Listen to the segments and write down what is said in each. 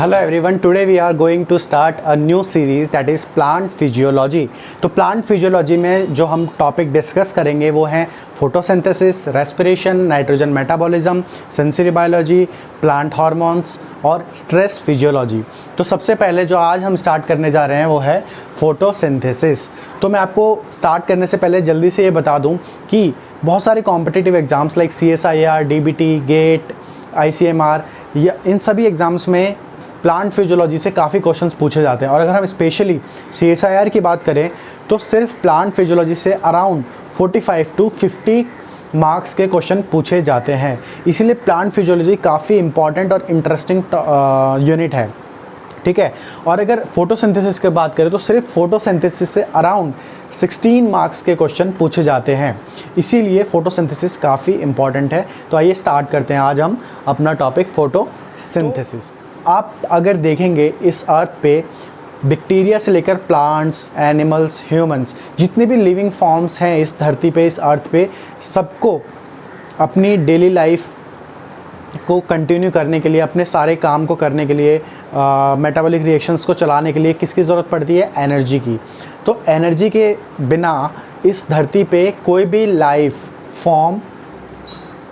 Hello everyone, today we are going to start a new series that is plant physiology। तो plant physiology में जो हम topic discuss करेंगे वो हैं photosynthesis, respiration, nitrogen metabolism, sensory biology, plant hormones और stress physiology. तो सबसे पहले जो आज हम स्टार्ट करने जा रहे हैं वो है फोटोसिंथेसिस। तो मैं आपको स्टार्ट करने से पहले जल्दी से ये बता दूं कि बहुत सारे competitive exams like CSIR, DBT, GATE, ICMR या इन सभी एग्ज़ाम्स में प्लांट फिजियोलॉजी से काफ़ी क्वेश्चंस पूछे जाते हैं। और अगर हम स्पेशली CSIR की बात करें तो सिर्फ प्लांट फिजियोलॉजी से अराउंड 45 to 50 मार्क्स के क्वेश्चन पूछे जाते हैं। इसीलिए प्लांट फिजियोलॉजी काफ़ी इंपॉर्टेंट और इंटरेस्टिंग यूनिट है, ठीक है। और अगर फोटोसिंथेसिस की बात करें तो सिर्फ फोटोसिंथेसिस से अराउंड 16 मार्क्स के क्वेश्चन पूछे जाते हैं। इसीलिए फोटोसिंथेसिस काफ़ी इंपॉर्टेंट है। तो आइए स्टार्ट करते हैं आज हम अपना टॉपिक फोटोसिंथेसिस। आप अगर देखेंगे इस अर्थ पे बैक्टीरिया से लेकर प्लांट्स, एनिमल्स, ह्यूमंस, जितने भी लिविंग फॉर्म्स हैं इस धरती पे, इस अर्थ पे, सबको अपनी डेली लाइफ को कंटिन्यू करने के लिए, अपने सारे काम को करने के लिए, मेटाबॉलिक रिएक्शंस को चलाने के लिए किसकी ज़रूरत पड़ती है? एनर्जी की। तो एनर्जी के बिना इस धरती पे कोई भी लाइफ फॉर्म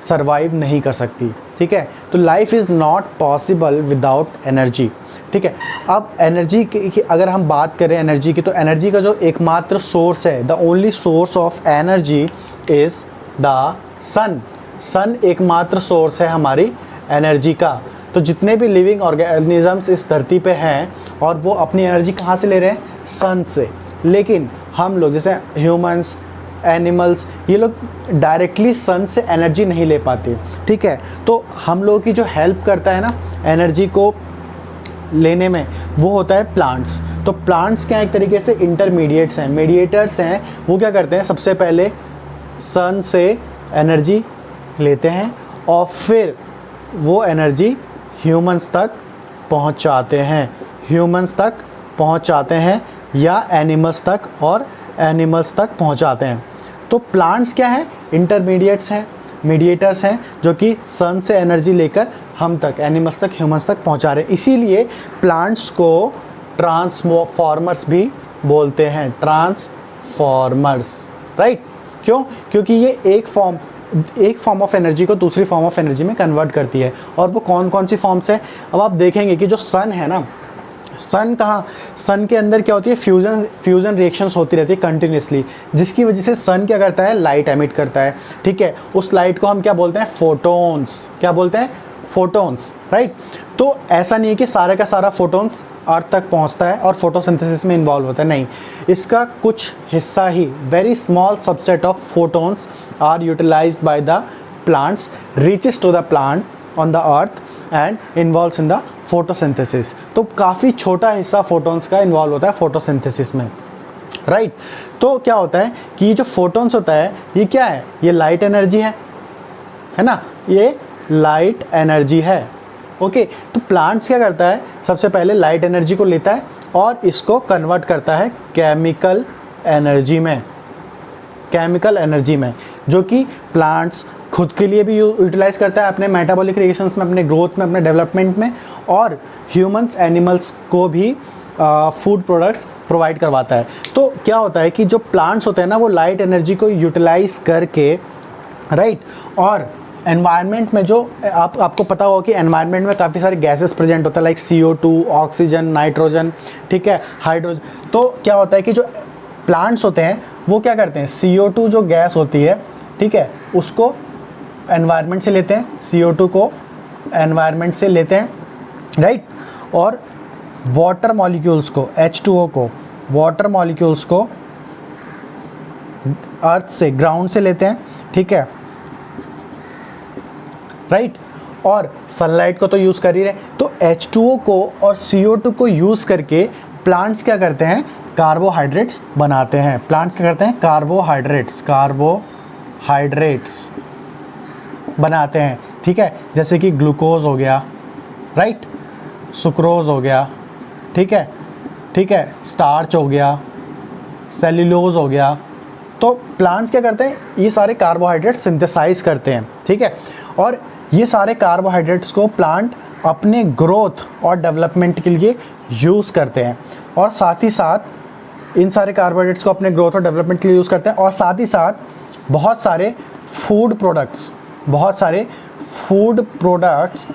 सरवाइव नहीं कर सकती, ठीक है। तो life is not possible without energy, ठीक है। अब एनर्जी की अगर हम बात करें एनर्जी की, तो एनर्जी का जो एकमात्र सोर्स है, the only source of energy is the sun. Sun एकमात्र सोर्स है हमारी एनर्जी का। तो जितने भी लिविंग ऑर्गेनिजम्स इस धरती पे हैं और वो अपनी एनर्जी कहाँ से ले रहे हैं? सन से। लेकिन हम लोग जैसे ह्यूमंस, एनिमल्स, ये लोग डायरेक्टली सन से एनर्जी नहीं ले पाते, ठीक है। तो हम लोगों की जो हेल्प करता है ना एनर्जी को लेने में, वो होता है प्लांट्स। तो प्लांट्स क्या एक तरीके से इंटरमीडिएट्स हैं, मीडिएटर्स हैं। वो क्या करते हैं? सबसे पहले सन से एनर्जी लेते हैं और फिर वो एनर्जी ह्यूमंस तक पहुंचाते हैं, ह्यूमंस तक पहुंचाते हैं या एनिमल्स तक, और एनिमल्स तक पहुंचाते हैं। तो प्लांट्स क्या हैं? इंटरमीडिएट्स हैं, मीडिएटर्स हैं, जो कि सन से एनर्जी लेकर हम तक, एनिमल्स तक, ह्यूमंस तक पहुंचा रहे हैं। इसीलिए प्लांट्स को ट्रांसफॉर्मर्स भी बोलते हैं, ट्रांसफॉर्मर्स, राइट। क्यों? क्योंकि ये एक फॉर्म ऑफ एनर्जी को दूसरी फॉर्म ऑफ एनर्जी में कन्वर्ट करती है। और वो कौन कौन सी फॉर्म्स है? अब आप देखेंगे कि जो सन है ना, सन सन के अंदर क्या होती है? फ्यूजन रिएक्शंस होती रहती है कंटिन्यूसली, जिसकी वजह से सन क्या करता है? लाइट एमिट करता है, ठीक है। उस लाइट को हम क्या बोलते हैं? फोटोन्स। क्या बोलते हैं? Photons, right. तो ऐसा नहीं है कि सारा का सारा फोटोन्स अर्थ तक पहुंचता है और फोटोसिंथेसिस में इन्वॉल्व होता है, नहीं। इसका कुछ हिस्सा ही, very small subset of photons are utilised by the plants, reaches to the plant on the earth and involves in the photosynthesis. तो काफ़ी छोटा हिस्सा फोटोन्स का इन्वॉल्व होता है फोटोसिंथेसिस में, राइट। तो क्या होता है कि ये जो फोटोन्स होता है ये क्या है? ये लाइट एनर्जी है ना, ये लाइट एनर्जी है, ओके। तो प्लांट्स क्या करता है? सबसे पहले लाइट एनर्जी को लेता है और इसको कन्वर्ट करता है केमिकल एनर्जी में, केमिकल एनर्जी में, जो कि प्लांट्स खुद के लिए भी यूटिलाइज करता है अपने मेटाबॉलिक रिएक्शंस में, अपने ग्रोथ में, अपने डेवलपमेंट में, और ह्यूमंस, एनिमल्स को भी फूड प्रोडक्ट्स प्रोवाइड करवाता है। तो क्या होता है कि जो प्लांट्स होते हैं ना, वो लाइट एनर्जी को यूटिलाइज करके, राइट, और एनवायरनमेंट में जो आपको पता होगा कि एनवायरनमेंट में काफ़ी सारे गैसेस प्रेजेंट होता है, लाइक CO2, ऑक्सीजन, नाइट्रोजन, ठीक है, हाइड्रोजन। तो क्या होता है कि जो प्लांट्स होते हैं वो क्या करते हैं? CO2 जो गैस होती है, ठीक है, उसको एनवायरनमेंट से लेते हैं, CO2 को एनवायरनमेंट से लेते हैं, राइट, और वाटर मॉलिक्यूल्स को, H2O को, वाटर मॉलिक्यूल्स को अर्थ से, ग्राउंड से लेते हैं, ठीक है, राइट, और सनलाइट को तो यूज़ कर ही रहे। तो H2O को और CO2 को यूज़ करके प्लांट्स क्या करते हैं? कार्बोहाइड्रेट्स बनाते हैं। प्लांट्स क्या करते हैं? कार्बोहाइड्रेट्स बनाते हैं, ठीक है। जैसे कि ग्लूकोज हो गया, राइट, सुक्रोज हो गया, ठीक है, स्टार्च हो गया, सेल्यूलोज हो गया। तो प्लांट्स क्या करते हैं? ये सारे कार्बोहाइड्रेट सिंथेसाइज करते हैं, ठीक है। और ये सारे कार्बोहाइड्रेट्स को प्लांट अपने ग्रोथ और डेवलपमेंट के लिए यूज़ करते हैं, और साथ ही साथ इन सारे कार्बोहाइड्रेट्स को अपने ग्रोथ और डेवलपमेंट के लिए यूज़ करते हैं, और साथ ही साथ बहुत सारे फूड प्रोडक्ट्स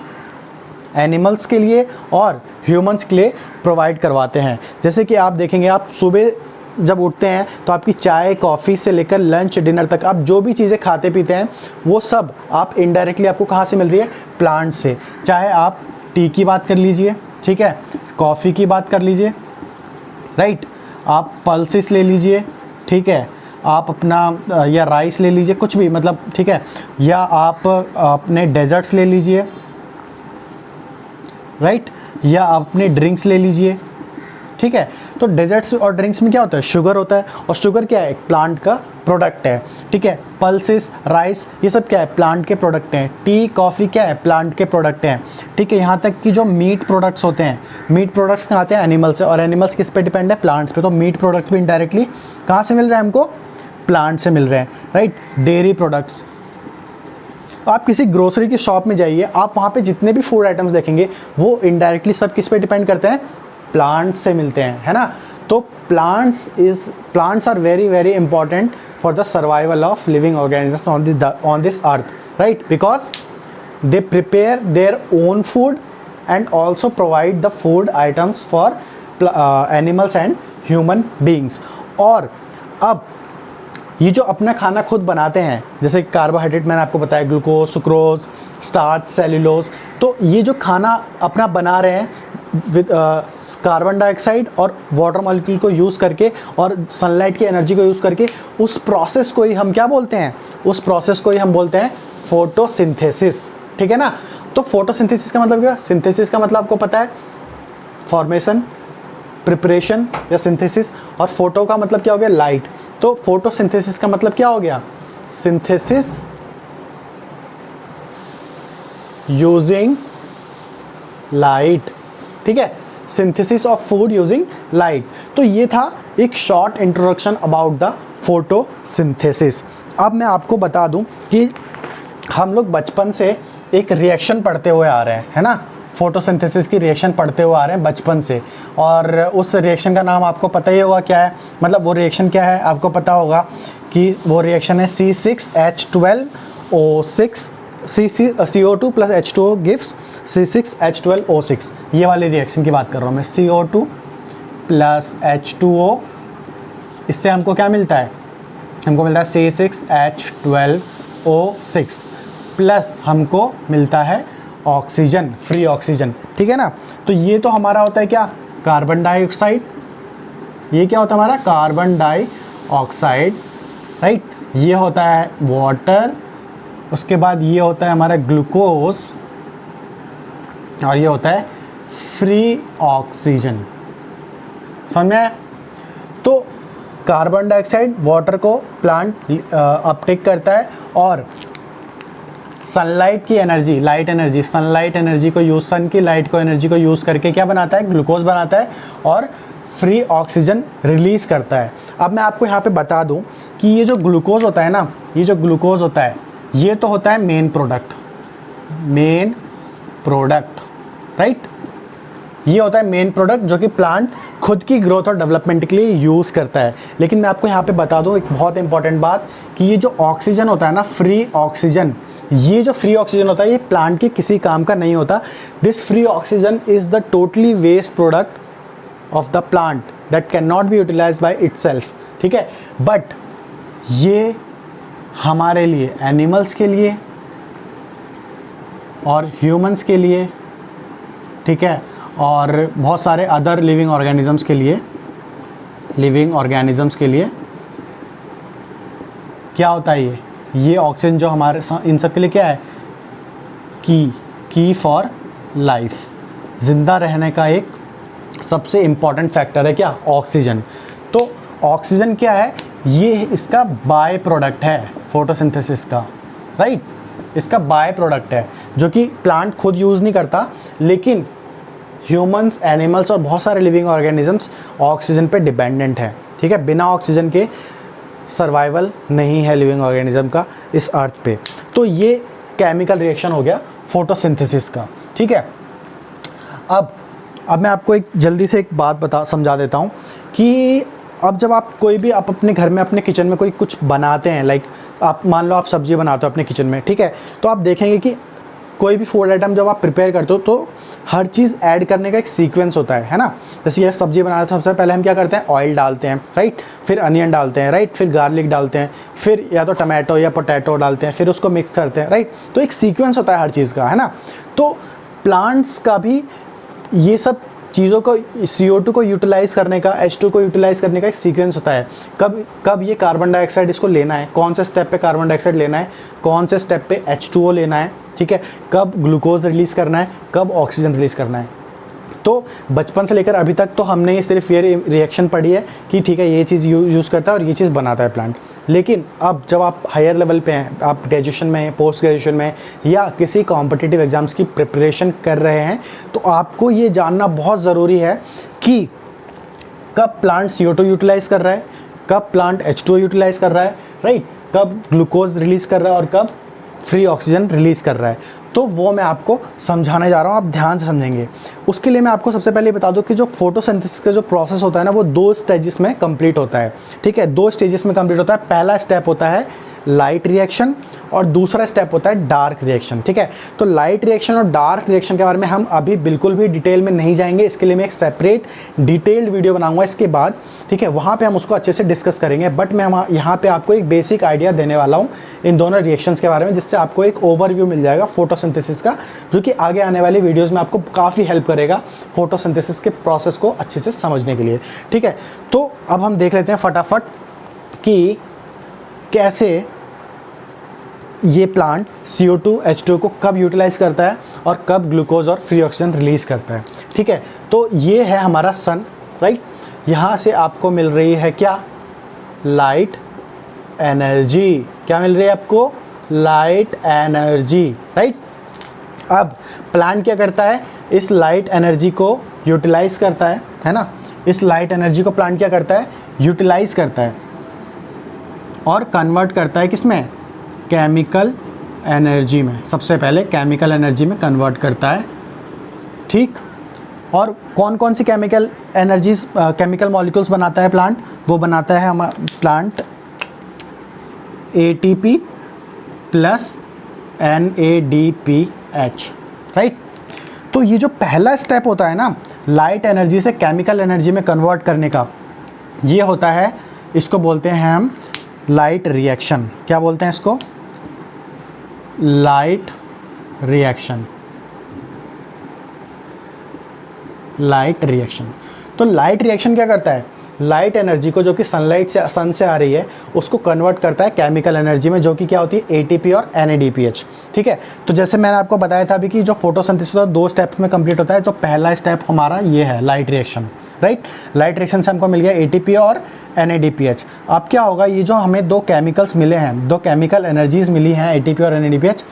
एनिमल्स के लिए और ह्यूमंस के लिए प्रोवाइड करवाते हैं। जैसे कि आप देखेंगे, आप सुबह जब उठते हैं तो आपकी चाय कॉफ़ी से लेकर लंच डिनर तक आप जो भी चीज़ें खाते पीते हैं वो सब आप इनडायरेक्टली आपको कहाँ से मिल रही है? प्लांट से। चाहे आप टी की बात कर लीजिए, ठीक है, कॉफ़ी की बात कर लीजिए, राइट, आप पल्सेस ले लीजिए, ठीक है, आप अपना या राइस ले लीजिए, कुछ भी मतलब, ठीक है, या आप अपने डेजर्ट्स ले लीजिए, राइट, या आप अपने ड्रिंक्स ले लीजिए, ठीक है। तो डेजर्ट्स और ड्रिंक्स में क्या होता है? शुगर होता है, और शुगर क्या है? एक प्लांट का प्रोडक्ट है, ठीक है। पल्सेस, राइस, ये सब क्या है? प्लांट के प्रोडक्ट हैं। टी कॉफ़ी क्या है? प्लांट के प्रोडक्ट हैं, ठीक है। यहाँ तक कि जो मीट प्रोडक्ट्स होते हैं, मीट प्रोडक्ट्स कहाँ आते हैं? एनिमल से, और एनिमल्स किस पे डिपेंड है? प्लांट्स पे। तो मीट प्रोडक्ट्स भी इनडायरेक्टली कहाँ से मिल रहे हैं हमको? प्लांट से मिल रहे हैं, राइट। डेयरी प्रोडक्ट्स, आप किसी ग्रोसरी की शॉप में जाइए, आप वहाँ पे जितने भी फूड आइटम्स देखेंगे वो इनडायरेक्टली सब किस पे डिपेंड करते हैं? प्लांट्स से मिलते हैं, है ना। तो plants are very very important for the survival of living organisms on this earth, right, because they prepare their own food and also provide the food items for animals and human beings. और अब ये जो अपना खाना खुद बनाते हैं, जैसे कार्बोहाइड्रेट मैंने आपको बताया, ग्लूकोज, सुक्रोज, स्टार्च, सेल्यूलोज, तो ये जो खाना अपना बना रहे हैं विद कार्बन डाइऑक्साइड और वाटर मॉलिक्यूल को यूज़ करके और सनलाइट की एनर्जी को यूज़ करके, उस प्रोसेस को ही हम क्या बोलते हैं? उस प्रोसेस को ही हम बोलते हैं फोटोसिंथेसिस, ठीक है ना। तो फोटोसिंथेसिस का मतलब क्या? सिंथेसिस का मतलब आपको पता है, फॉर्मेशन, प्रिपरेशन या सिंथेसिस, और फोटो का मतलब क्या हो गया? लाइट। तो फोटोसिंथेसिस का मतलब क्या हो गया? सिंथेसिस यूजिंग लाइट, ठीक है, synthesis of food using light. तो ये था एक short introduction about the photosynthesis. अब मैं आपको बता दूं कि हम लोग बचपन से एक रिएक्शन पढ़ते हुए आ रहे हैं, है ना, फोटोसिंथेसिस की रिएक्शन पढ़ते हुए आ रहे हैं बचपन से, और उस रिएक्शन का नाम आपको पता ही होगा क्या है, मतलब वो रिएक्शन क्या है आपको पता होगा कि वो रिएक्शन है C6H12O6, CO2 plus H2O gives C6H12O6। ये वाली रिएक्शन की बात कर रहा हूँ मैं, CO2 प्लस H2O, इससे हमको क्या मिलता है? हमको मिलता है C6H12O6 प्लस हमको मिलता है ऑक्सीजन, फ्री ऑक्सीजन, ठीक है ना। तो ये तो हमारा होता है क्या? Carbon dioxide. ये क्या होता है हमारा? Carbon dioxide, right. ये होता है वाटर, उसके बाद ये होता है हमारा ग्लूकोज, और ये होता है फ्री ऑक्सीजन। समझ में आया? तो कार्बन डाइऑक्साइड, वाटर को प्लांट अपटेक करता है, और सनलाइट की energy, light energy, sunlight energy को यूज़, सन की लाइट को एनर्जी को यूज़ करके क्या बनाता है? ग्लूकोज बनाता है और फ्री ऑक्सीजन रिलीज़ करता है। अब मैं आपको यहाँ पे बता दूँ कि ये जो ग्लूकोज होता है ना, ये जो ग्लूकोज होता है, ये तो होता है मेन प्रोडक्ट, राइट। ये होता है मेन प्रोडक्ट जो कि प्लांट खुद की ग्रोथ और डेवलपमेंट के लिए यूज़ करता है। लेकिन मैं आपको यहाँ पे बता दूँ एक बहुत इंपॉर्टेंट बात, कि ये जो ऑक्सीजन होता है ना, फ्री ऑक्सीजन, ये जो फ्री ऑक्सीजन होता है ये प्लांट के किसी काम का नहीं होता। This free oxygen is the totally waste product of the plant that can not be utilized by itself, ठीक है। बट ये हमारे लिए, एनिमल्स के लिए और ह्यूमंस के लिए, ठीक है, और बहुत सारे अदर लिविंग ऑर्गेनिजम्स के लिए क्या होता है? ये ऑक्सीजन जो हमारे इन सब के लिए क्या है? की फॉर लाइफ, ज़िंदा रहने का एक सबसे इम्पॉर्टेंट फैक्टर है क्या? ऑक्सीजन। तो ऑक्सीजन क्या है? ये इसका बाय प्रोडक्ट है फोटोसिंथेसिस का, राइट। इसका बाय प्रोडक्ट है जो कि प्लांट खुद यूज़ नहीं करता, लेकिन ह्यूमंस, एनिमल्स और बहुत सारे लिविंग ऑर्गेनिजम्स ऑक्सीजन पे डिपेंडेंट है, ठीक है। बिना ऑक्सीजन के सर्वाइवल नहीं है लिविंग ऑर्गेनिज्म का इस अर्थ पे। तो ये केमिकल रिएक्शन हो गया फोटोसिंथेसिस का, ठीक है। अब मैं आपको एक जल्दी से एक बात समझा देता हूँ कि अब जब आप कोई भी आप अपने घर में अपने किचन में कोई कुछ बनाते हैं, लाइक आप मान लो आप सब्जी बनाते हो अपने किचन में, ठीक है, तो आप देखेंगे कि कोई भी फूड आइटम जब आप प्रिपेयर करते हो तो हर चीज़ ऐड करने का एक सीक्वेंस होता है ना। जैसे ये सब्जी बनाते हैं, सबसे पहले हम क्या करते हैं, ऑयल डालते हैं, राइट, फिर अनियन डालते हैं, राइट, फिर गार्लिक डालते हैं, फिर या तो टमाटो या पोटैटो डालते हैं, फिर उसको मिक्स करते हैं, राइट। तो एक सीक्वेंस होता है हर चीज़ का, है ना। तो प्लांट्स का भी ये सब चीज़ों को CO2 को यूटिलाइज़ करने का, H2 को यूटिलाइज़ करने का एक सीक्वेंस होता है। कब ये कार्बन डाइऑक्साइड इसको लेना है, कौन से स्टेप पे कार्बन डाइऑक्साइड लेना है, कौन से स्टेप पे H2O लेना है, ठीक है, कब ग्लूकोज रिलीज़ करना है, कब ऑक्सीजन रिलीज़ करना है। तो बचपन से लेकर अभी तक तो हमने ये सिर्फ ये रिएक्शन पढ़ी है कि ठीक है ये चीज़ यूज़ करता है और ये चीज़ बनाता है प्लांट। लेकिन अब जब आप हायर लेवल पे हैं, आप ग्रेजुएशन में हैं, पोस्ट ग्रेजुएशन में या किसी कॉम्पिटिटिव एग्ज़ाम्स की प्रिपरेशन कर रहे हैं, तो आपको ये जानना बहुत ज़रूरी है कि कब प्लांट CO2 यूटिलाइज़ कर रहा है, कब प्लांट H2O यूटिलाइज़ कर रहा है, राइट, कब ग्लूकोज रिलीज़ कर रहा है और कब फ्री ऑक्सीजन रिलीज़ कर रहा है। तो वो मैं आपको समझाने जा रहा हूँ, आप ध्यान से समझेंगे। उसके लिए मैं आपको सबसे पहले बता दूँ कि जो फोटोसिंथेसिस का जो प्रोसेस होता है ना, वो 2 स्टेजेस में कंप्लीट होता है, ठीक है, 2 स्टेजेस में कंप्लीट होता है। पहला स्टेप होता है लाइट रिएक्शन और दूसरा स्टेप होता है डार्क रिएक्शन, ठीक है। तो लाइट रिएक्शन और डार्क रिएक्शन के बारे में हम अभी बिल्कुल भी डिटेल में नहीं जाएंगे, इसके लिए मैं एक सेपरेट डिटेल्ड वीडियो बनाऊंगा इसके बाद, ठीक है, वहाँ पे हम उसको अच्छे से डिस्कस करेंगे। बट मैं यहाँ पे आपको एक बेसिक आइडिया देने वाला हूँ इन दोनों रिएक्शंस के बारे में, जिससे आपको एक ओवरव्यू मिल जाएगा फोटोसिंथेसिस का, जो कि आगे आने वाली वीडियोज़ में आपको काफ़ी हेल्प करेगा फोटोसिंथेसिस के प्रोसेस को अच्छे से समझने के लिए, ठीक है। तो अब हम देख लेते हैं फटाफट कि कैसे ये प्लांट CO2 H2O को कब यूटिलाइज़ करता है और कब ग्लूकोज और फ्री ऑक्सीजन रिलीज़ करता है, ठीक है। तो ये है हमारा सन, राइट, यहाँ से आपको मिल रही है क्या, लाइट एनर्जी। क्या मिल रही है आपको, लाइट एनर्जी, राइट। अब प्लांट क्या करता है, इस लाइट एनर्जी को यूटिलाइज़ करता है ना, इस लाइट एनर्जी को प्लांट क्या करता है, यूटिलाइज़ करता है और कन्वर्ट करता है किसमें, केमिकल एनर्जी में। सबसे पहले केमिकल एनर्जी में कन्वर्ट करता है, ठीक। और कौन कौन सी केमिकल एनर्जीज, केमिकल मॉलिक्यूल्स बनाता है प्लांट, वो बनाता है हमारा plant ATP plus NADPH, right. तो ये जो पहला स्टेप होता है ना, लाइट एनर्जी से केमिकल एनर्जी में कन्वर्ट करने का, ये होता है, इसको बोलते हैं हम लाइट रिएक्शन। क्या बोलते हैं इसको, लाइट रिएक्शन, लाइट रिएक्शन। तो लाइट रिएक्शन क्या करता है, लाइट एनर्जी को जो कि सनलाइट से, सन से आ रही है, उसको कन्वर्ट करता है केमिकल एनर्जी में, जो कि क्या होती है, ATP और NADPH, ठीक है। तो जैसे मैंने आपको बताया था अभी कि जो फोटोसिंथेसिस 2 स्टेप्स में कंप्लीट होता है, तो पहला स्टेप हमारा ये है light reaction, right. Light reaction से हमको मिल गया ATP और NADPH। अब क्या होगा, ये जो हमें 2 केमिकल्स मिले हैं, 2 केमिकल एनर्जीज मिली हैं ATP और NADPH,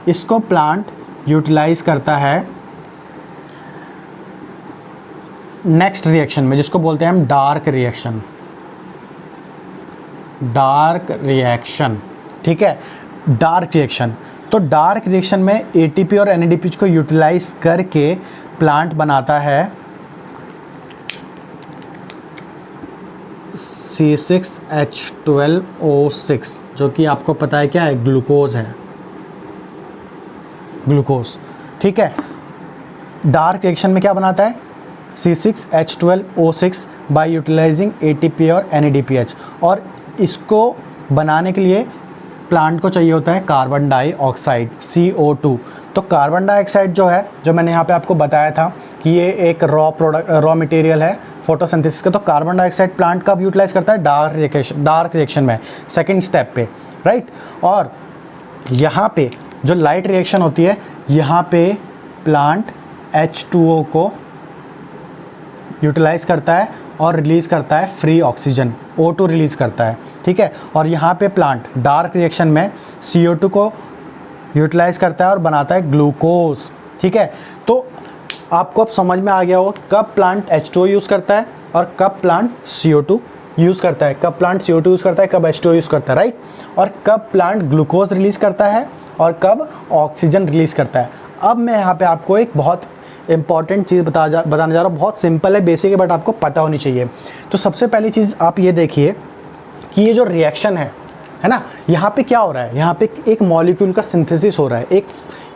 इसको प्लांट यूटिलाइज करता है नेक्स्ट रिएक्शन में, जिसको बोलते हैं हम डार्क रिएक्शन, डार्क रिएक्शन, ठीक है, डार्क रिएक्शन। तो डार्क रिएक्शन में ATP और NADPH को यूटिलाइज करके प्लांट बनाता है C6H12O6, जो कि आपको पता है क्या है, ग्लूकोज है, ग्लूकोज, ठीक है। डार्क रिएक्शन में क्या बनाता है, C6H12O6 बाय यूटिलाइजिंग ATP और NADPH। और इसको बनाने के लिए प्लांट को चाहिए होता है कार्बन डाइऑक्साइड, CO2। तो कार्बन डाइऑक्साइड जो है, जो मैंने यहाँ पे आपको बताया था कि ये एक रॉ मटेरियल है फोटोसिंथेसिस का, तो कार्बन डाइऑक्साइड प्लांट कब यूटिलाइज करता है, डार्क रिएक्शन में, सेकेंड स्टेप पे, राइट। और यहाँ पे जो लाइट रिएक्शन होती है, यहाँ पे प्लांट H2O को यूटिलाइज़ करता है और रिलीज़ करता है फ्री ऑक्सीजन, O2 रिलीज़ करता है, ठीक है। और यहाँ पे प्लांट डार्क रिएक्शन में CO2 को यूटिलाइज़ करता है और बनाता है ग्लूकोज, ठीक है। तो आपको अब समझ में आ गया हो कब प्लांट H2O यूज़ करता है और कब प्लांट CO2 यूज़ करता है, कब प्लांट CO2 यूज़ करता है, कब H2O यूज़ करता है, राइट। और कब प्लांट ग्लूकोज रिलीज़ करता है और कब ऑक्सीजन रिलीज़ करता है। अब मैं यहाँ पे आपको एक बहुत इंपॉर्टेंट चीज़ बताने जा रहा हूँ। बहुत सिंपल है, बेसिक है, बट आपको पता होनी चाहिए। तो सबसे पहली चीज़ आप ये देखिए कि ये जो रिएक्शन है ना, यहाँ पे क्या हो रहा है, यहाँ पे एक मॉलिक्यूल का सिंथेसिस हो रहा है,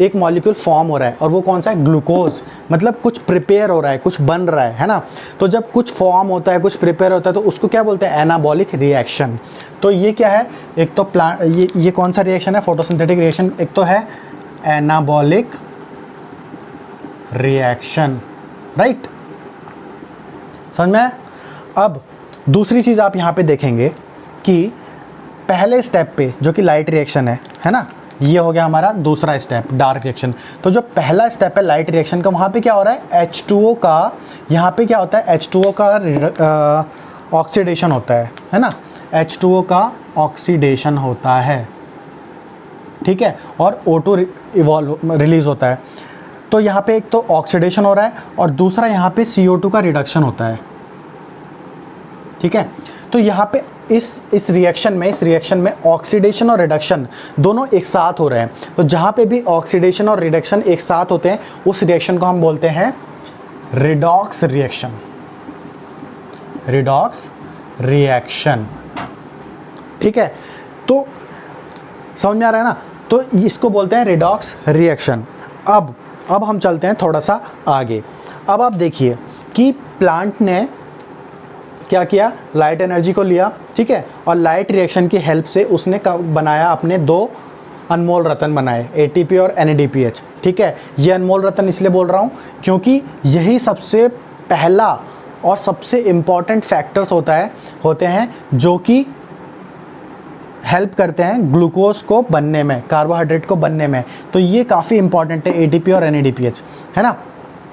एक मॉलिक्यूल फॉर्म हो रहा है, और वो कौन सा है, ग्लूकोज। मतलब कुछ प्रिपेयर हो रहा है, कुछ बन रहा है ना। तो जब कुछ फॉर्म होता है, कुछ प्रिपेयर होता है, तो उसको क्या बोलते हैं, एनाबॉलिक रिएक्शन। तो ये क्या है, एक तो ये कौन सा रिएक्शन है, फोटोसिंथेटिक रिएक्शन। एक तो है एनाबॉलिक रिएक्शन, राइट, समझ में। अब दूसरी चीज़ आप यहाँ पे देखेंगे कि पहले स्टेप पे जो कि लाइट रिएक्शन है ना, ये हो गया हमारा दूसरा स्टेप, डार्क रिएक्शन। तो जो पहला स्टेप है लाइट रिएक्शन का, वहाँ पे क्या हो रहा है, H2O का, यहाँ पे क्या होता है, H2O का ऑक्सीडेशन होता है ना, H2O का ऑक्सीडेशन होता है, ठीक है, और O2 इवॉल्व रिलीज होता है। तो यहाँ पे एक तो ऑक्सीडेशन हो रहा है, और दूसरा यहाँ पे CO2 का रिडक्शन होता है, ठीक है। तो यहाँ पे इस रिएक्शन में ऑक्सीडेशन और रिडक्शन दोनों एक साथ हो रहे हैं। तो जहाँ पे भी ऑक्सीडेशन और रिडक्शन एक साथ होते हैं, उस रिएक्शन को हम बोलते हैं रिडॉक्स रिएक्शन, रिडॉक्स रिएक्शन, ठीक है। तो समझ में आ रहा है ना, तो इसको बोलते हैं रिडॉक्स रिएक्शन। अब हम चलते हैं थोड़ा सा आगे। अब आप देखिए कि प्लांट ने क्या किया, लाइट एनर्जी को लिया, ठीक है, और लाइट रिएक्शन की हेल्प से उसने बनाया अपने दो अनमोल रत्न बनाए, ATP और NADPH, ठीक है। ये अनमोल रत्न इसलिए बोल रहा हूँ क्योंकि यही सबसे पहला और सबसे इम्पॉर्टेंट फैक्टर्स होते हैं जो कि हेल्प करते हैं ग्लूकोज को बनने में, कार्बोहाइड्रेट को बनने में। तो ये काफ़ी इंपॉर्टेंट है, ATP और NADPH, है ना।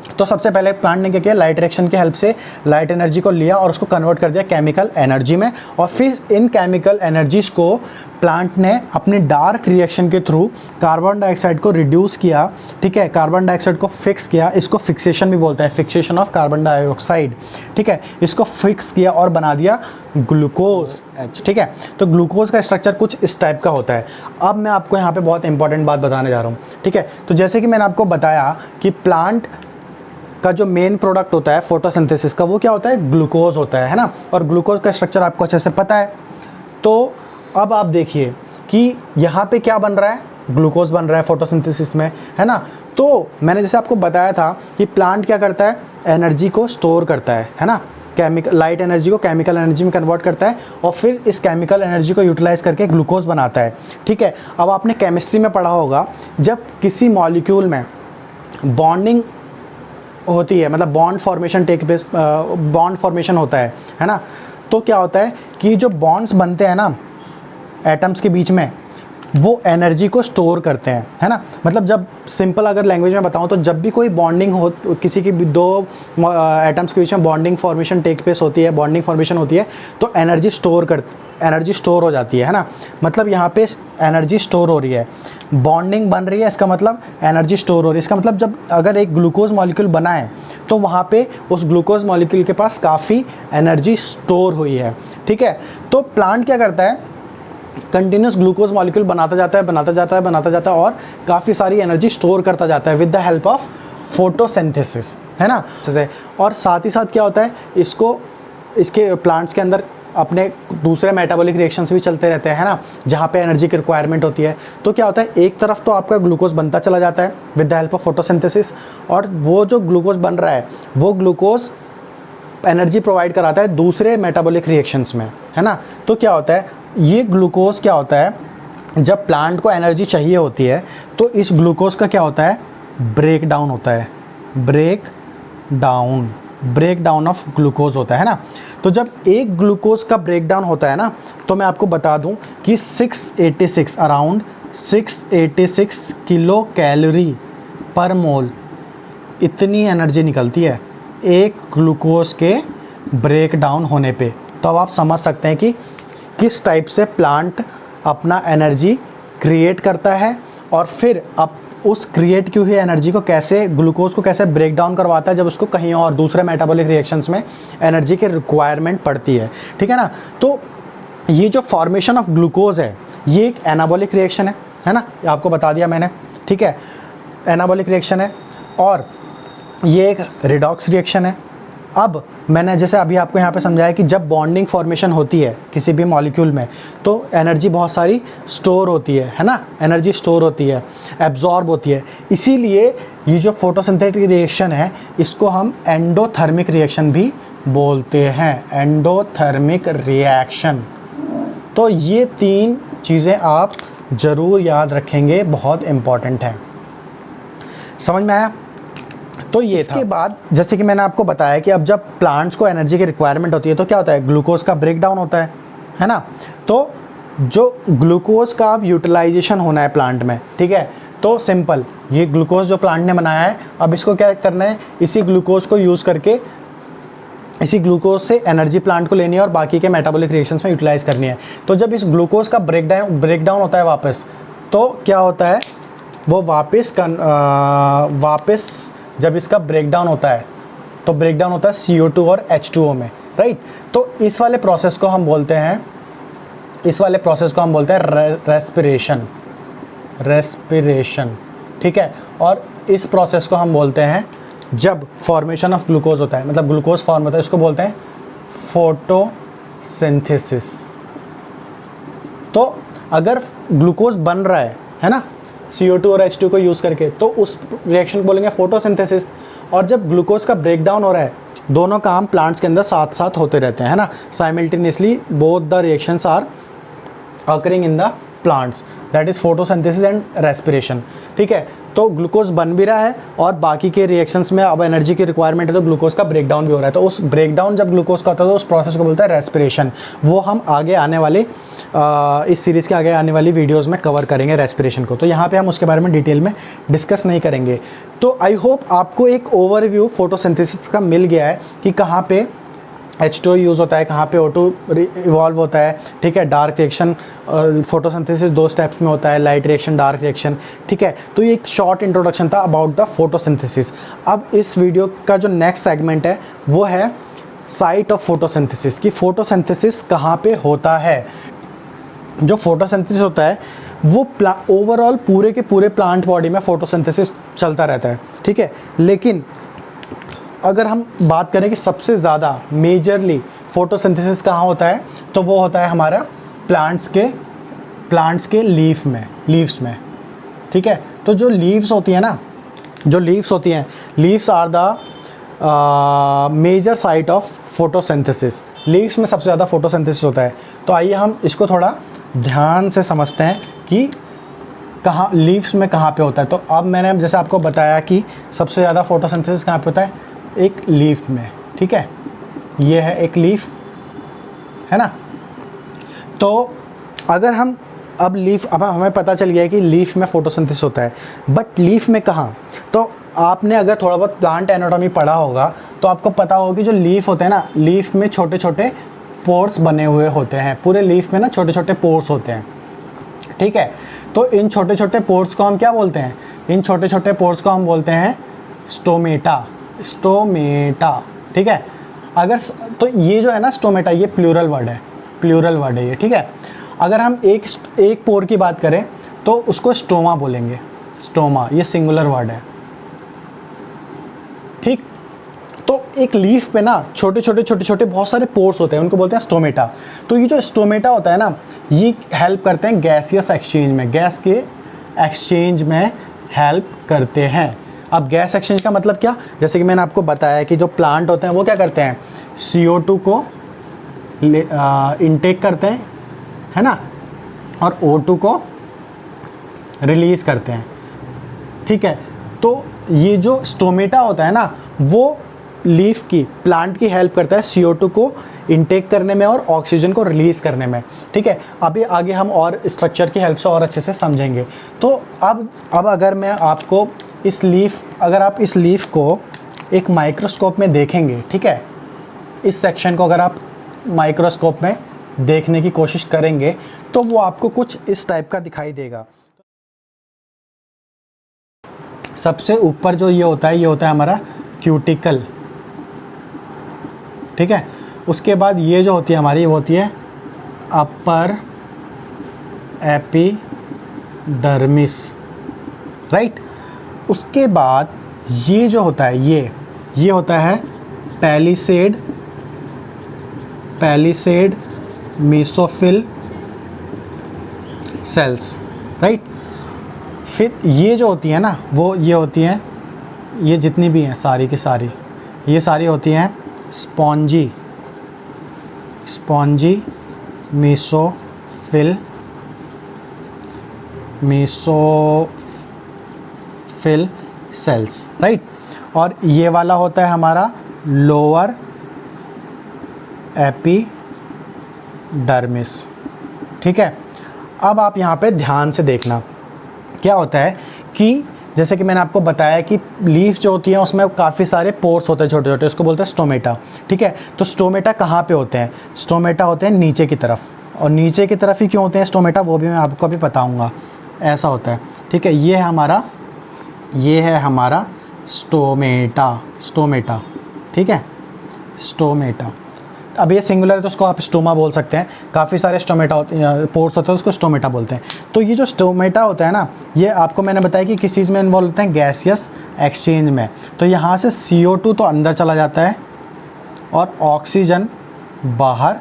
तो सबसे पहले प्लांट ने क्या किया, लाइट रिएक्शन की हेल्प से लाइट एनर्जी को लिया और उसको कन्वर्ट कर दिया केमिकल एनर्जी में, और फिर इन केमिकल एनर्जीज को प्लांट ने अपने डार्क रिएक्शन के थ्रू कार्बन डाइऑक्साइड को रिड्यूस किया, ठीक है, कार्बन डाइऑक्साइड को फिक्स किया। इसको फिक्सेशन भी बोलते हैं, फिक्सेशन ऑफ कार्बन डाइऑक्साइड, ठीक है। इसको फिक्स किया और बना दिया ग्लूकोज H, ठीक है। तो ग्लूकोज का स्ट्रक्चर कुछ इस टाइप का होता है। अब मैं आपको यहाँ पे बहुत इंपॉर्टेंट बात बताने जा रहा हूँ, ठीक है। तो जैसे कि मैंने आपको बताया कि प्लांट का जो मेन प्रोडक्ट होता है फोटोसिंथेसिस का, वो क्या होता है, ग्लूकोज होता है ना, और ग्लूकोज का स्ट्रक्चर आपको अच्छे से पता है। तो अब आप देखिए कि यहाँ पे क्या बन रहा है, ग्लूकोज बन रहा है फोटोसिंथेसिस में, है ना। तो मैंने जैसे आपको बताया था कि प्लांट क्या करता है, एनर्जी को स्टोर करता है ना, लाइट एनर्जी को केमिकल एनर्जी में कन्वर्ट करता है, और फिर इस केमिकल एनर्जी को यूटिलाइज करके ग्लूकोज बनाता है, ठीक है। अब आपने केमिस्ट्री में पढ़ा होगा, जब किसी मॉलिक्यूल में बॉन्डिंग होती है, मतलब बॉन्ड फॉर्मेशन होता है ना, तो क्या होता है कि जो बॉन्ड्स बनते हैं ना एटम्स के बीच में, वो एनर्जी को स्टोर करते हैं, है ना। मतलब जब सिंपल अगर लैंग्वेज में बताऊं, तो जब भी कोई बॉन्डिंग हो, किसी की भी दो एटम्स के बीच में बॉन्डिंग फॉर्मेशन होती है, तो एनर्जी स्टोर हो जाती है ना। मतलब यहाँ पे एनर्जी स्टोर हो रही है, बॉन्डिंग बन रही है, इसका मतलब एनर्जी स्टोर हो रही है। इसका मतलब जब अगर एक ग्लूकोज मॉलिक्यूल बना है, तो वहाँ पे उस ग्लूकोज मॉलिक्यूल के पास काफ़ी एनर्जी स्टोर हुई है, ठीक है। तो प्लांट क्या करता है, कंटिन्यूस ग्लूकोज मॉलिक्यूल बनाता जाता है और काफ़ी सारी एनर्जी स्टोर करता जाता है with the help of photosynthesis, है ना। और साथ ही साथ क्या होता है, इसके प्लांट्स के अंदर अपने दूसरे मेटाबॉलिक रिएक्शंस भी चलते रहते हैं, है ना, जहाँ पे एनर्जी की रिक्वायरमेंट होती है। तो क्या होता है, एक तरफ तो आपका ग्लूकोज बनता चला जाता है with the help of photosynthesis, और वो जो ग्लूकोज बन रहा है, वो ग्लूकोज एनर्जी प्रोवाइड कराता है दूसरे मेटाबॉलिक रिएक्शंस में, है ना। तो क्या होता है, ये ग्लूकोज क्या होता है, जब प्लांट को एनर्जी चाहिए होती है, तो इस ग्लूकोज का क्या होता है, ब्रेक डाउन होता है, ब्रेक डाउन ऑफ ग्लूकोज होता है ना। तो जब एक ग्लूकोज का ब्रेक डाउन होता है ना, तो मैं आपको बता दूं कि 686 किलो कैलोरी पर मोल इतनी एनर्जी निकलती है एक ग्लूकोज के ब्रेक डाउन होने पे। तो अब आप समझ सकते हैं कि किस टाइप से प्लांट अपना एनर्जी क्रिएट करता है, और फिर अब उस क्रिएट की हुई एनर्जी को कैसे, ग्लूकोज को कैसे ब्रेक डाउन करवाता है जब उसको कहीं और दूसरे मेटाबॉलिक रिएक्शंस में एनर्जी की रिक्वायरमेंट पड़ती है, ठीक है ना। तो ये जो फॉर्मेशन ऑफ ग्लूकोज है, ये एक एनाबॉलिक रिएक्शन है ना, आपको बता दिया मैंने, ठीक है, एनाबॉलिक रिएक्शन है। और ये एक रिडॉक्स रिएक्शन है। अब मैंने जैसे अभी आपको यहाँ पे समझाया कि जब बॉन्डिंग फॉर्मेशन होती है किसी भी मॉलिक्यूल में तो एनर्जी बहुत सारी स्टोर होती है ना, एनर्जी स्टोर होती है, एब्जॉर्ब होती है। इसीलिए ये जो फोटोसिंथेटिक रिएक्शन है इसको हम एंडोथर्मिक रिएक्शन भी बोलते हैं, एंडोथर्मिक रिएक्शन। तो ये 3 चीज़ें आप ज़रूर याद रखेंगे, बहुत इम्पॉर्टेंट है। समझ में आया? तो ये इसके बाद जैसे कि मैंने आपको बताया कि अब जब प्लांट्स को एनर्जी की रिक्वायरमेंट होती है तो क्या होता है, ग्लूकोज का ब्रेक डाउन होता है ना। तो जो ग्लूकोज का अब यूटिलाइजेशन होना है प्लांट में, ठीक है, तो सिंपल, ये ग्लूकोज जो प्लांट ने बनाया है अब इसको क्या करना है, इसी ग्लूकोज को यूज़ करके इसी ग्लूकोज से एनर्जी प्लांट को लेनी है और बाकी के मेटाबॉलिक रिएक्शंस में यूटिलाइज करनी है। तो जब इस ग्लूकोज का ब्रेक डाउन होता है वापस, तो क्या होता है, वो वापस जब इसका ब्रेक डाउन होता है तो ब्रेक डाउन होता है CO2 और H2O में, राइट। तो इस वाले प्रोसेस को हम बोलते हैं रेस्पिरेशन, ठीक है। और इस प्रोसेस को हम बोलते हैं, जब फॉर्मेशन ऑफ ग्लूकोज होता है, मतलब ग्लूकोज फॉर्म होता है, इसको बोलते हैं फोटोसिंथेसिस। तो अगर ग्लूकोज बन रहा है ना, CO2 और H2 को यूज़ करके, तो उस रिएक्शन को बोलेंगे फोटोसिंथेसिस। और जब ग्लूकोज का ब्रेक डाउन हो रहा है, दोनों काम प्लांट्स के अंदर साथ साथ होते रहते हैं, है ना, simultaneously both the reactions are occurring in the plants, that is photosynthesis and respiration, ठीक है। तो ग्लूकोज बन भी रहा है और बाकी के रिएक्शंस में अब एनर्जी की रिक्वायरमेंट है तो ग्लूकोज का ब्रेक डाउन भी हो रहा है। तो उस ब्रेक डाउन जब ग्लूकोज का होता है तो उस प्रोसेस को बोलता है रेस्पिरेशन। वो हम आगे आने वाले इस सीरीज़ के आगे आने वाली वीडियोस में कवर करेंगे रेस्पिरेशन को, तो यहाँ पे हम उसके बारे में डिटेल में डिस्कस नहीं करेंगे। तो आई होप आपको एक ओवरव्यू फोटोसिंथेसिस का मिल गया है कि कहाँ पे H2O यूज़ होता है, कहाँ पे O2 इवॉल्व होता है, ठीक है। डार्क रिएक्शन, फोटोसिंथेसिस 2 स्टेप्स में होता है, लाइट रिएक्शन, डार्क रिएक्शन, ठीक है। तो ये एक शॉर्ट इंट्रोडक्शन था अबाउट द फोटोसिंथेसिस। अब इस वीडियो का जो नेक्स्ट सेगमेंट है वो है साइट ऑफ फोटोसिंथेसिस, कि फोटोसिंथेसिस कहाँ पे होता है। जो फोटोसिंथेसिस होता है वो ओवरऑल पूरे के पूरे प्लांट बॉडी में फोटोसिंथेसिस चलता रहता है, ठीक है। लेकिन अगर हम बात करें कि सबसे ज़्यादा मेजरली फोटोसिंथेसिस कहाँ होता है, तो वो होता है हमारा प्लांट्स के लीव्स में, ठीक है। तो जो लीव्स होती हैं ना, leaves are the major site of photosynthesis. Leaves में सबसे ज़्यादा फोटोसिंथेसिस होता है। तो आइए हम इसको थोड़ा ध्यान से समझते हैं कि कहाँ लीव्स में कहाँ पे होता है। तो अब मैंने जैसे आपको बताया कि सबसे ज़्यादा फोटोसिंथेसिस कहाँ पे होता है, एक लीफ में, ठीक है। ये है एक लीफ, है ना। तो अगर हम अब हमें पता चल गया है कि लीफ में फोटोसिंथेसिस होता है, बट लीफ में कहाँ। तो आपने अगर थोड़ा बहुत प्लांट एनाटॉमी पढ़ा होगा तो आपको पता होगा कि जो लीफ होते हैं ना, लीफ में छोटे छोटे पोर्स बने हुए होते हैं। पूरे लीफ में ना छोटे छोटे पोर्स होते हैं, ठीक है। तो इन छोटे छोटे पोर्स को हम क्या बोलते हैं, इन छोटे छोटे पोर्स को हम बोलते हैं स्टोमेटा, ठीक है। अगर तो ये जो है ना स्टोमेटा, ये प्लूरल वर्ड है ये, ठीक है। अगर हम एक पोर की बात करें तो उसको स्टोमा बोलेंगे, स्टोमा, ये सिंगुलर वर्ड है, ठीक। तो एक लीफ पे ना छोटे छोटे बहुत सारे पोर्स होते हैं, उनको बोलते हैं स्टोमेटा। तो ये जो स्टोमेटा होता है ना, ये हेल्प करते हैं गैसियस एक्सचेंज में, गैस के एक्सचेंज में हेल्प करते हैं। अब गैस एक्सचेंज का मतलब क्या, जैसे कि मैंने आपको बताया कि जो प्लांट होते हैं वो क्या करते हैं, CO2 को इनटेक करते हैं, है ना, और O2 को रिलीज़ करते हैं, ठीक है। तो ये जो स्टोमेटा होता है ना, वो लीफ की, प्लांट की हेल्प करता है CO2 को इनटेक करने में और ऑक्सीजन को रिलीज़ करने में, ठीक है। अभी आगे हम और स्ट्रक्चर की हेल्प से और अच्छे से समझेंगे। तो अब अगर मैं आपको अगर आप इस लीफ को एक माइक्रोस्कोप में देखेंगे, ठीक है, इस सेक्शन को अगर आप माइक्रोस्कोप में देखने की कोशिश करेंगे तो वो आपको कुछ इस टाइप का दिखाई देगा। सबसे ऊपर जो ये होता है हमारा क्यूटिकल, ठीक है। उसके बाद ये जो होती है हमारी, वो होती है अपर एपिडर्मिस, राइट। उसके बाद ये जो होता है ये होता है पैलिसेड मेसोफिल सेल्स, राइट। फिर ये जो होती है ना वो ये होती हैं, ये जितनी भी हैं सारी की सारी, ये सारी होती हैं स्पॉन्जी मेसोफिल सेल्स, राइट। और ये वाला होता है हमारा लोअर एपिडर्मिस, ठीक है। अब आप यहाँ पे ध्यान से देखना क्या होता है कि जैसे कि मैंने आपको बताया कि लीव्स जो होती हैं उसमें काफ़ी सारे पोर्स होते हैं छोटे छोटे, उसको बोलते हैं स्टोमेटा, ठीक है। तो स्टोमेटा कहाँ पे होते हैं? स्टोमेटा होते हैं नीचे की तरफ, और नीचे की तरफ ही क्यों होते हैं स्टोमेटा वो भी मैं आपको अभी बताऊँगा। ऐसा होता है, ठीक है। ये है हमारा स्टोमेटा, ठीक है, स्टोमेटा। अब ये सिंगुलर है तो उसको आप स्टोमा बोल सकते हैं, काफ़ी सारे स्टोमेटा होते हैं, पोर्स होते हैं, उसको स्टोमेटा बोलते हैं। तो ये जो स्टोमेटा होता है ना, ये आपको मैंने बताया कि किस चीज़ में इन्वॉल्व होते हैं, गैसियस एक्सचेंज में। तो यहाँ से CO2 तो अंदर चला जाता है और ऑक्सीजन बाहर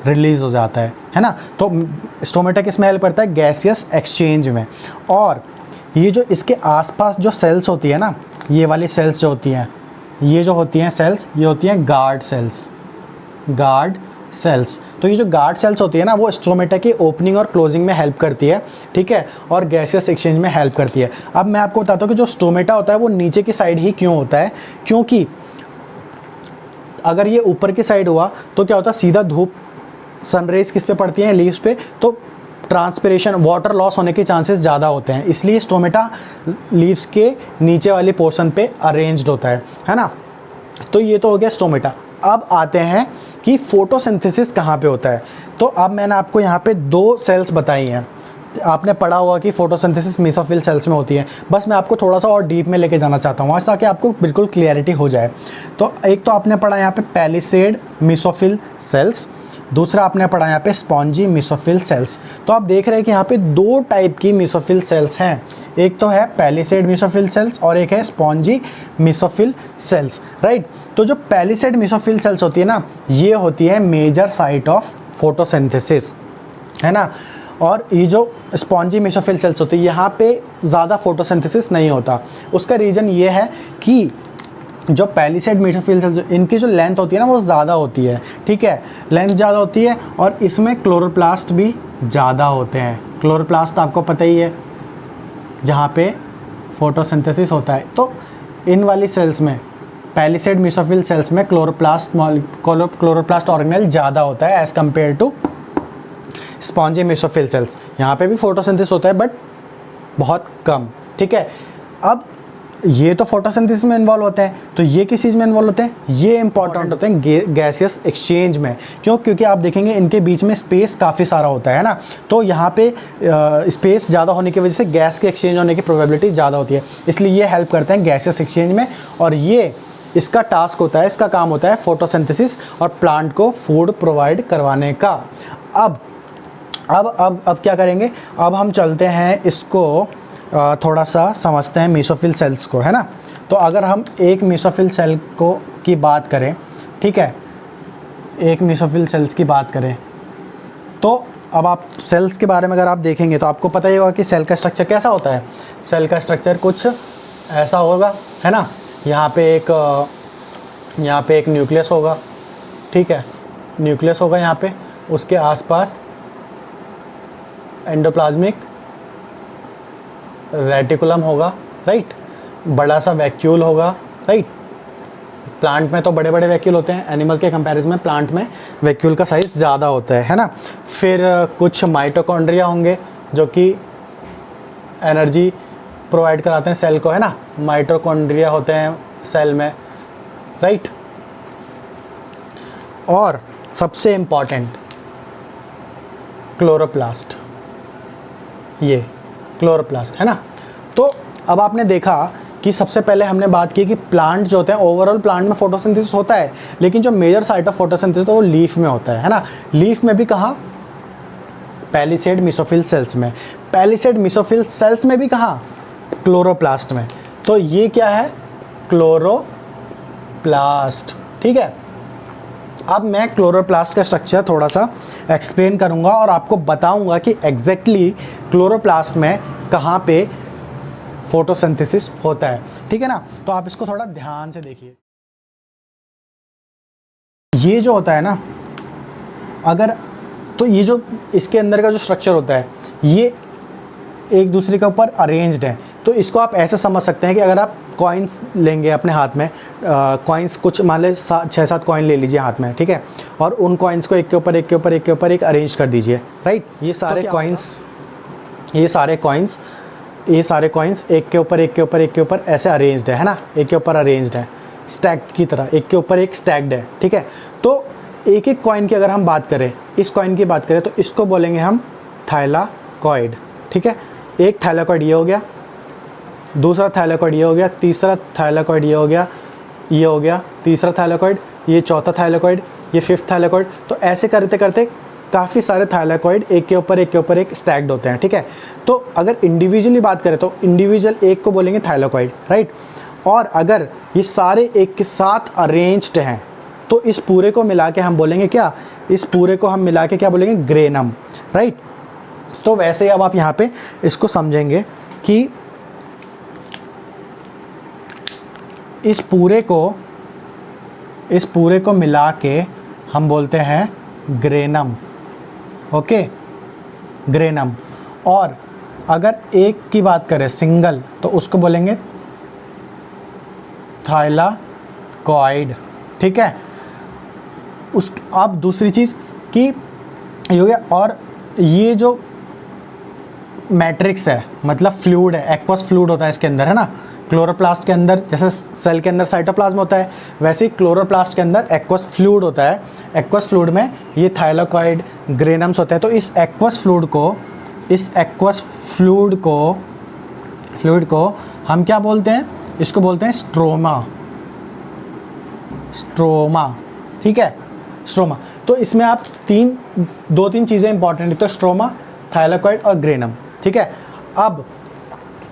रिलीज़ हो जाता है ना। तो स्टोमेटा किस में हेल्प करता है? गैसियस एक्सचेंज में। और ये जो इसके आसपास जो सेल्स होती है ना, ये वाली सेल्स जो होती हैं, ये जो होती हैं सेल्स, ये होती हैं गार्ड सेल्स। तो ये जो गार्ड सेल्स होती है ना, वो स्टोमेटा की ओपनिंग और क्लोजिंग में हेल्प करती है, ठीक है, और गैसियस एक्सचेंज में हेल्प करती है। अब मैं आपको बताता हूँ कि जो स्टोमेटा होता है वो नीचे की साइड ही क्यों होता है, क्योंकि अगर ये ऊपर की साइड हुआ तो क्या होता है, सीधा धूप सनरेज किस पे पड़ती हैं, लीव्स पे, तो ट्रांसपिरेशन, वाटर लॉस होने के चांसेस ज़्यादा होते हैं। इसलिए स्टोमेटा लीव्स के नीचे वाले पोर्शन पे अरेंज्ड होता है ना। तो ये तो हो गया स्टोमेटा। अब आते हैं कि फोटोसिंथेसिस कहाँ पे होता है। तो अब मैंने आपको यहाँ पे 2 सेल्स बताई हैं, आपने पढ़ा हुआ कि फोटोसिंथेसिस मेसोफिल सेल्स में होती है। बस मैं आपको थोड़ा सा और डीप में लेके जाना चाहता हूँ आज, ताकि आपको बिल्कुल क्लियरिटी हो जाए। तो एक तो आपने पढ़ा यहाँ पे पैलिसेड मेसोफिल सेल्स, दूसरा आपने पढ़ा यहाँ पे स्पॉन्जी मेसोफिल सेल्स। तो आप देख रहे हैं कि यहाँ पे 2 टाइप की मेसोफिल सेल्स हैं, एक तो है पैलिसेड मेसोफिल सेल्स और एक है स्पॉन्जी मेसोफिल सेल्स, राइट। तो जो पैलिसेड मेसोफिल सेल्स होती है ना, ये होती है मेजर साइट ऑफ फोटोसिंथेसिस, है ना। और ये जो स्पॉन्जी मेसोफिल सेल्स होती है, यहाँ पे ज़्यादा फोटोसिंथेसिस नहीं होता। उसका रीज़न ये है कि जो पैलिसेड मेसोफिल सेल्स, इनकी जो लेंथ होती है ना वो ज़्यादा होती है, ठीक है, लेंथ ज़्यादा होती है, और इसमें क्लोरोप्लास्ट भी ज़्यादा होते हैं। क्लोरोप्लास्ट आपको पता ही है जहाँ पे फोटोसिंथेसिस होता है। तो इन वाली सेल्स में, पैलिसेड मेसोफिल सेल्स में क्लोरोप्लास्ट ऑर्गेनेल ज़्यादा होता है as compare to spongy mesophyll cells. यहाँ पे भी फोटोसिंथेसिस होता है बट बहुत कम, ठीक है। अब ये तो फोटोसिंथेसिस में इन्वॉल्व होते हैं, तो ये किस चीज़ में इन्वॉल्व होते हैं? ये इंपॉर्टेंट होते हैं गैसियस एक्सचेंज में। क्योंकि आप देखेंगे इनके बीच में स्पेस काफ़ी सारा होता है ना, तो यहाँ पे स्पेस ज़्यादा होने की वजह से गैस के एक्सचेंज होने की प्रोबेबिलिटी ज़्यादा होती है, इसलिए ये हेल्प करते हैं गैसियस एक्सचेंज में। और ये इसका टास्क होता है, इसका काम होता है फोटोसिंथेसिस और प्लांट को फूड प्रोवाइड करवाने का। अब क्या करेंगे? अब हम चलते हैं इसको थोड़ा सा समझते हैं मेसोफिल सेल्स को, है ना। तो अगर हम एक मेसोफिल सेल की बात करें, ठीक है, एक मेसोफिल सेल्स की बात करें, तो अब आप सेल्स के बारे में अगर आप देखेंगे तो आपको पता ही होगा कि सेल का स्ट्रक्चर कैसा होता है। सेल का स्ट्रक्चर कुछ ऐसा होगा, है ना। यहाँ पे एक न्यूक्लियस होगा, ठीक है, न्यूक्लियस होगा यहाँ पे, उसके आसपास एंडोप्लाज्मिक रेटिकुलम होगा, राइट, बड़ा सा वैक्यूल होगा, राइट। प्लांट में तो बड़े बड़े वैक्यूल होते हैं, एनिमल के कंपैरिजन में प्लांट में वैक्यूल का साइज़ ज़्यादा होता है ना। फिर कुछ माइटोकॉन्ड्रिया होंगे जो कि एनर्जी प्रोवाइड कराते हैं सेल को, है ना। माइटोकॉन्ड्रिया होते हैं सेल में, राइट। और सबसे इम्पॉर्टेंट क्लोरोप्लास्ट, ये क्लोरोप्लास्ट, है ना। तो अब आपने देखा कि सबसे पहले हमने बात की कि प्लांट जो होते हैं, ओवरऑल प्लांट में फोटोसिंथेसिस होता है, लेकिन जो मेजर साइट ऑफ फोटोसिंथेसिस तो वो लीफ में होता है ना। लीफ में भी कहाँ? पैलिसेड मेसोफिल सेल्स में। पैलिसेड मेसोफिल सेल्स में भी कहाँ? क्लोरोप्लास्ट में। तो ये क्या है, क्लोरोप्लास्ट। ठीक है, अब मैं क्लोरोप्लास्ट का स्ट्रक्चर थोड़ा सा एक्सप्लेन करूंगा और आपको बताऊंगा कि एग्जैक्टली क्लोरोप्लास्ट में कहाँ पे फोटोसिंथेसिस होता है। ठीक है ना, तो आप इसको थोड़ा ध्यान से देखिए। ये जो होता है ना, अगर तो ये जो इसके अंदर का जो स्ट्रक्चर होता है ये एक दूसरे के ऊपर अरेंज्ड है। तो इसको आप ऐसे समझ सकते हैं कि अगर आप कॉइन्स लेंगे अपने हाथ में, कॉइन्स कुछ मान ले 6-7 कॉइन ले लीजिए हाथ में, ठीक है, और उन कॉइन्स को एक के ऊपर एक के ऊपर एक के ऊपर एक अरेंज कर दीजिए, राइट। ये सारे कॉइन्स एक के ऊपर एक के ऊपर एक के ऊपर ऐसे अरेंज्ड है ना, एक के ऊपर अरेंज्ड है, स्टैक्ड की तरह, एक के ऊपर एक स्टैक्ड है। ठीक है, तो एक एक कॉइन की अगर हम बात करें, इस कॉइन की बात करें तो इसको बोलेंगे हम थाइलाकॉइड। ठीक है, एक थाइलाकॉइड ये हो गया, दूसरा थाइलाकॉइड ये हो गया, तीसरा थाइलाकॉइड ये हो गया, ये हो गया तीसरा थाइलाकॉइड, ये चौथा थाइलाकॉइड, ये फिफ्थ थाइलाकॉइड। तो ऐसे करते करते काफ़ी सारे थाइलाकॉइड एक के ऊपर एक स्टैक्ड होते हैं। ठीक है, तो अगर इंडिविजुअली बात करें तो इंडिविजुअल एक को बोलेंगे थाइलाकॉइड, राइट। और अगर ये सारे एक के साथ अरेंज्ड हैं तो इस पूरे को मिला के हम बोलेंगे क्या, इस पूरे को हम मिला के क्या बोलेंगे, ग्रेनम, राइट। तो वैसे ही अब आप यहाँ पे इसको समझेंगे कि इस पूरे को मिला के हम बोलते हैं ग्रेनम, ओके, ग्रेनम। और अगर एक की बात करें सिंगल तो उसको बोलेंगे थाइलाकॉइड। ठीक है, अब दूसरी चीज़ कि ये हो गया। और ये जो मैट्रिक्स है मतलब फ्लूइड है, एक्वस फ्लूइड होता है इसके अंदर, है ना। क्लोरोप्लास्ट के अंदर जैसे सेल के अंदर साइटोप्लाज्म होता है, वैसे ही क्लोरोप्लास्ट के अंदर एक्वस फ्लूइड होता है। एक्वस फ्लूइड में ये थाइलाकॉइड ग्रेनम्स होते हैं। तो इस एक्वस फ्लूइड को हम क्या बोलते हैं, इसको बोलते हैं स्ट्रोमा। ठीक है, स्ट्रोमा। तो इसमें आप दो तीन चीज़ें इंपॉर्टेंट है, तो स्ट्रोमा, थाइलाकॉइड और ग्रेनम। ठीक है, अब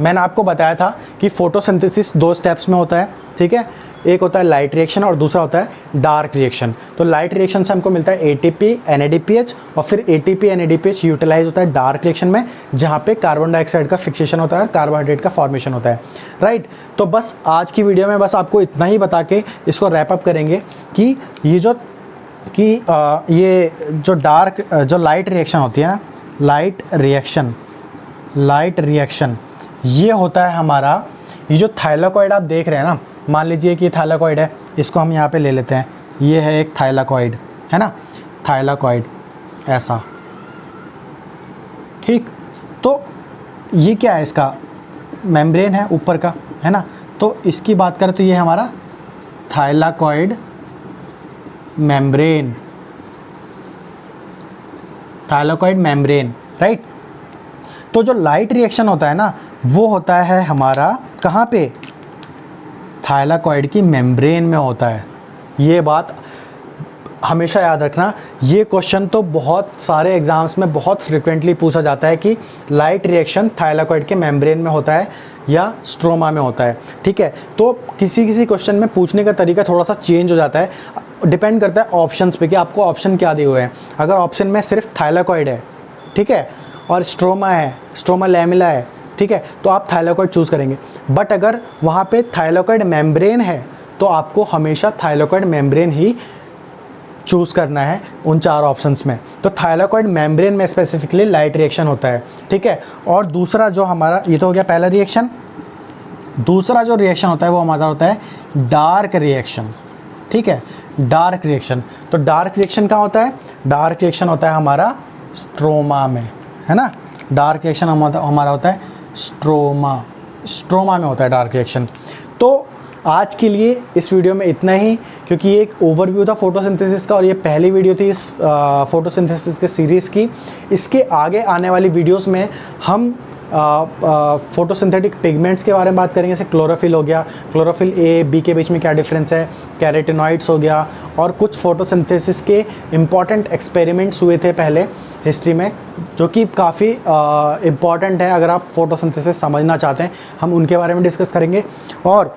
मैंने आपको बताया था कि फोटोसिंथेसिस 2 स्टेप्स में होता है। ठीक है, एक होता है लाइट रिएक्शन और दूसरा होता है डार्क रिएक्शन। तो लाइट रिएक्शन से हमको मिलता है ATP NADPH, और फिर ATP NADPH यूटिलाइज होता है डार्क रिएक्शन में, जहाँ पे कार्बन डाइऑक्साइड का फिक्सेशन होता है, कार्बोहाइड्रेट का फॉर्मेशन होता है, राइट। तो बस आज की वीडियो में बस आपको इतना ही बता के इसको रैप अप करेंगे कि ये जो लाइट रिएक्शन होती है ना, लाइट रिएक्शन ये होता है हमारा, ये जो थाइलाकॉइड आप देख रहे हैं ना, मान लीजिए कि थाइलाकॉइड है, इसको हम यहाँ पे ले लेते हैं, ये है एक थाइलाकॉइड, है ना, थाइलाकॉइड ऐसा, ठीक। तो ये क्या है, इसका मेम्ब्रेन है ऊपर का, है ना। तो इसकी बात करें तो ये हमारा थाइलाकॉइड मेम्ब्रेन, राइट। तो जो लाइट रिएक्शन होता है ना, वो होता है हमारा कहाँ पे, थाइलाकॉइड की मेम्ब्रेन में होता है। ये बात हमेशा याद रखना, ये क्वेश्चन तो बहुत सारे एग्जाम्स में बहुत फ्रिक्वेंटली पूछा जाता है कि लाइट रिएक्शन थाइलाकॉइड के मेम्ब्रेन में होता है या स्ट्रोमा में होता है। ठीक है, तो किसी क्वेश्चन में पूछने का तरीका थोड़ा सा चेंज हो जाता है, डिपेंड करता है ऑप्शंस पे कि आपको ऑप्शन क्या दिए हुए हैं। अगर ऑप्शन में सिर्फ थाइलाकॉइड है, ठीक है, और स्ट्रोमा है, स्ट्रोमा लैमेला है, ठीक है, तो आप थाइलाकॉइड चूज़ करेंगे। बट अगर वहाँ पे थाइलाकॉइड मेम्ब्रेन है तो आपको हमेशा थाइलाकॉइड मेम्ब्रेन ही चूज़ करना है उन 4 ऑप्शंस में। तो थाइलाकॉइड मेम्ब्रेन में स्पेसिफिकली लाइट रिएक्शन होता है, ठीक है। और दूसरा जो हमारा, ये तो हो गया पहला रिएक्शन। दूसरा जो रिएक्शन होता है वो हमारा होता है डार्क रिएक्शन, ठीक है, डार्क रिएक्शन। तो डार्क रिएक्शन कहाँ होता है, डार्क रिएक्शन होता है हमारा स्ट्रोमा में, है ना। डार्क रिएक्शन हमारा होता है स्ट्रोमा में होता है डार्क रिएक्शन। तो आज के लिए इस वीडियो में इतना ही, क्योंकि ये एक ओवरव्यू था फोटोसिंथेसिस का और ये पहली वीडियो थी इस फोटोसिंथेसिस के सीरीज़ की। इसके आगे आने वाली वीडियोस में हम फोटोसिंथेटिक पिगमेंट्स के बारे में बात करेंगे, जैसे क्लोरोफिल हो गया, क्लोरोफिल ए बी के बीच में क्या डिफरेंस है, कैरोटिनॉइड्स हो गया, और कुछ फोटोसिंथेसिस के इम्पॉर्टेंट एक्सपेरिमेंट्स हुए थे पहले हिस्ट्री में, जो कि काफ़ी इम्पॉर्टेंट है अगर आप फोटोसिंथेसिस समझना चाहते हैं। हम उनके बारे में डिस्कस करेंगे। और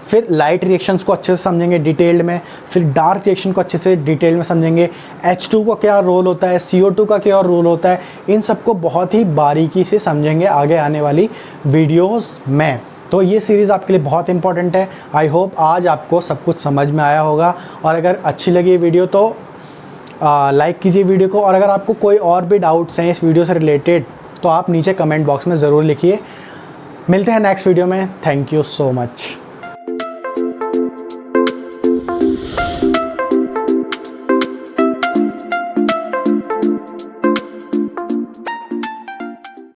फिर लाइट रिएक्शंस को अच्छे से समझेंगे डिटेल्ड में, फिर डार्क रिएक्शन को अच्छे से डिटेल में समझेंगे, H2 का क्या रोल होता है, CO2 का क्या रोल होता है, इन सबको बहुत ही बारीकी से समझेंगे आगे आने वाली वीडियोस में। तो ये सीरीज़ आपके लिए बहुत इंपॉर्टेंट है। आई होप आज आपको सब कुछ समझ में आया होगा, और अगर अच्छी लगी ये वीडियो तो लाइक कीजिए वीडियो को, और अगर आपको कोई और भी डाउट्स हैं इस वीडियो से रिलेटेड तो आप नीचे कमेंट बॉक्स में ज़रूर लिखिए। मिलते हैं नेक्स्ट वीडियो में। Thank you so much.